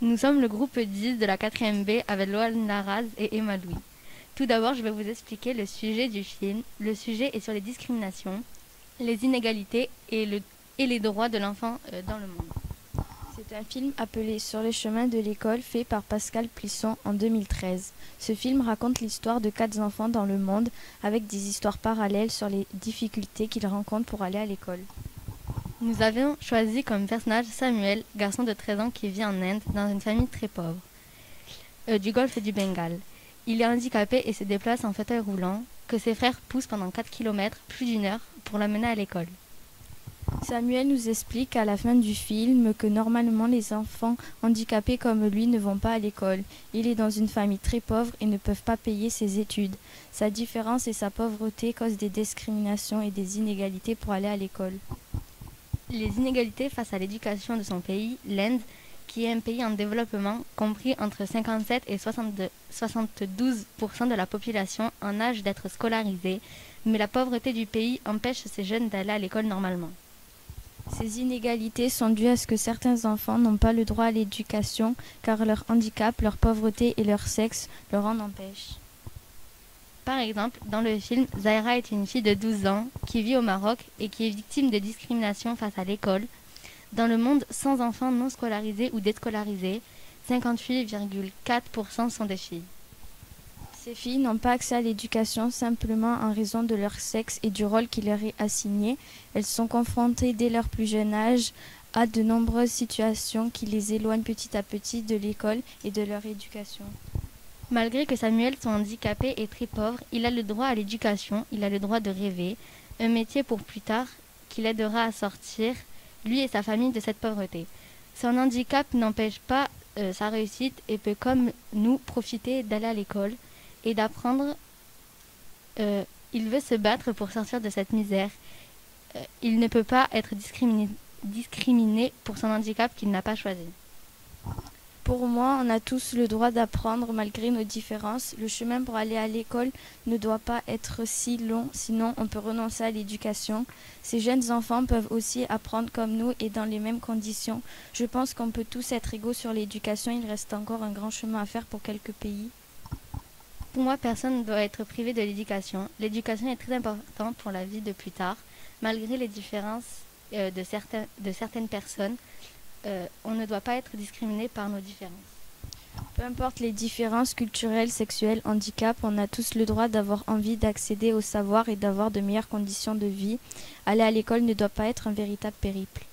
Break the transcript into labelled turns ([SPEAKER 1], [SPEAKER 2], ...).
[SPEAKER 1] Nous sommes le groupe 10 de la 4e B avec Loan Laraz et Emma Louis. Tout d'abord, je vais vous expliquer le sujet du film. Le sujet est sur les discriminations, les inégalités et les droits de l'enfant dans le monde.
[SPEAKER 2] C'est un film appelé Sur les chemins de l'école, fait par Pascal Plisson en 2013. Ce film raconte l'histoire de 4 enfants dans le monde, avec des histoires parallèles sur les difficultés qu'ils rencontrent pour aller à l'école.
[SPEAKER 1] Nous avions choisi comme personnage Samuel, garçon de 13 ans qui vit en Inde, dans une famille très pauvre, du golfe du Bengale. Il est handicapé et se déplace en fauteuil roulant, que ses frères poussent pendant 4 km, plus d'une heure, pour l'amener à l'école.
[SPEAKER 2] Samuel nous explique à la fin du film que normalement les enfants handicapés comme lui ne vont pas à l'école. Il est dans une famille très pauvre et ne peuvent pas payer ses études. Sa différence et sa pauvreté causent des discriminations et des inégalités pour aller à l'école.
[SPEAKER 1] Les inégalités face à l'éducation de son pays, l'Inde, qui est un pays en développement, compris entre 57 et 72% de la population en âge d'être scolarisée, mais la pauvreté du pays empêche ces jeunes d'aller à l'école normalement.
[SPEAKER 2] Ces inégalités sont dues à ce que certains enfants n'ont pas le droit à l'éducation car leur handicap, leur pauvreté et leur sexe leur en empêchent.
[SPEAKER 1] Par exemple, dans le film, Zahra est une fille de 12 ans qui vit au Maroc et qui est victime de discrimination face à l'école. Dans le monde, 100 enfants non scolarisés ou déscolarisés, 58,4% sont des filles.
[SPEAKER 2] Ces filles n'ont pas accès à l'éducation simplement en raison de leur sexe et du rôle qui leur est assigné. Elles sont confrontées dès leur plus jeune âge à de nombreuses situations qui les éloignent petit à petit de l'école et de leur éducation.
[SPEAKER 1] Malgré que Samuel soit handicapé et très pauvre, il a le droit à l'éducation, il a le droit de rêver, un métier pour plus tard qui l'aidera à sortir, lui et sa famille, de cette pauvreté. Son handicap n'empêche pas sa réussite et peut, comme nous, profiter d'aller à l'école et d'apprendre. Il veut se battre pour sortir de cette misère. Il ne peut pas être discriminé pour son handicap qu'il n'a pas choisi.
[SPEAKER 2] Pour moi, on a tous le droit d'apprendre malgré nos différences. Le chemin pour aller à l'école ne doit pas être si long, sinon on peut renoncer à l'éducation. Ces jeunes enfants peuvent aussi apprendre comme nous et dans les mêmes conditions. Je pense qu'on peut tous être égaux sur l'éducation. Il reste encore un grand chemin à faire pour quelques pays.
[SPEAKER 1] Pour moi, personne ne doit être privé de l'éducation. L'éducation est très importante pour la vie de plus tard. Malgré les différences de certaines personnes, on ne doit pas être discriminé par nos différences.
[SPEAKER 2] Peu importe les différences culturelles, sexuelles, handicap, on a tous le droit d'avoir envie d'accéder au savoir et d'avoir de meilleures conditions de vie. Aller à l'école ne doit pas être un véritable périple.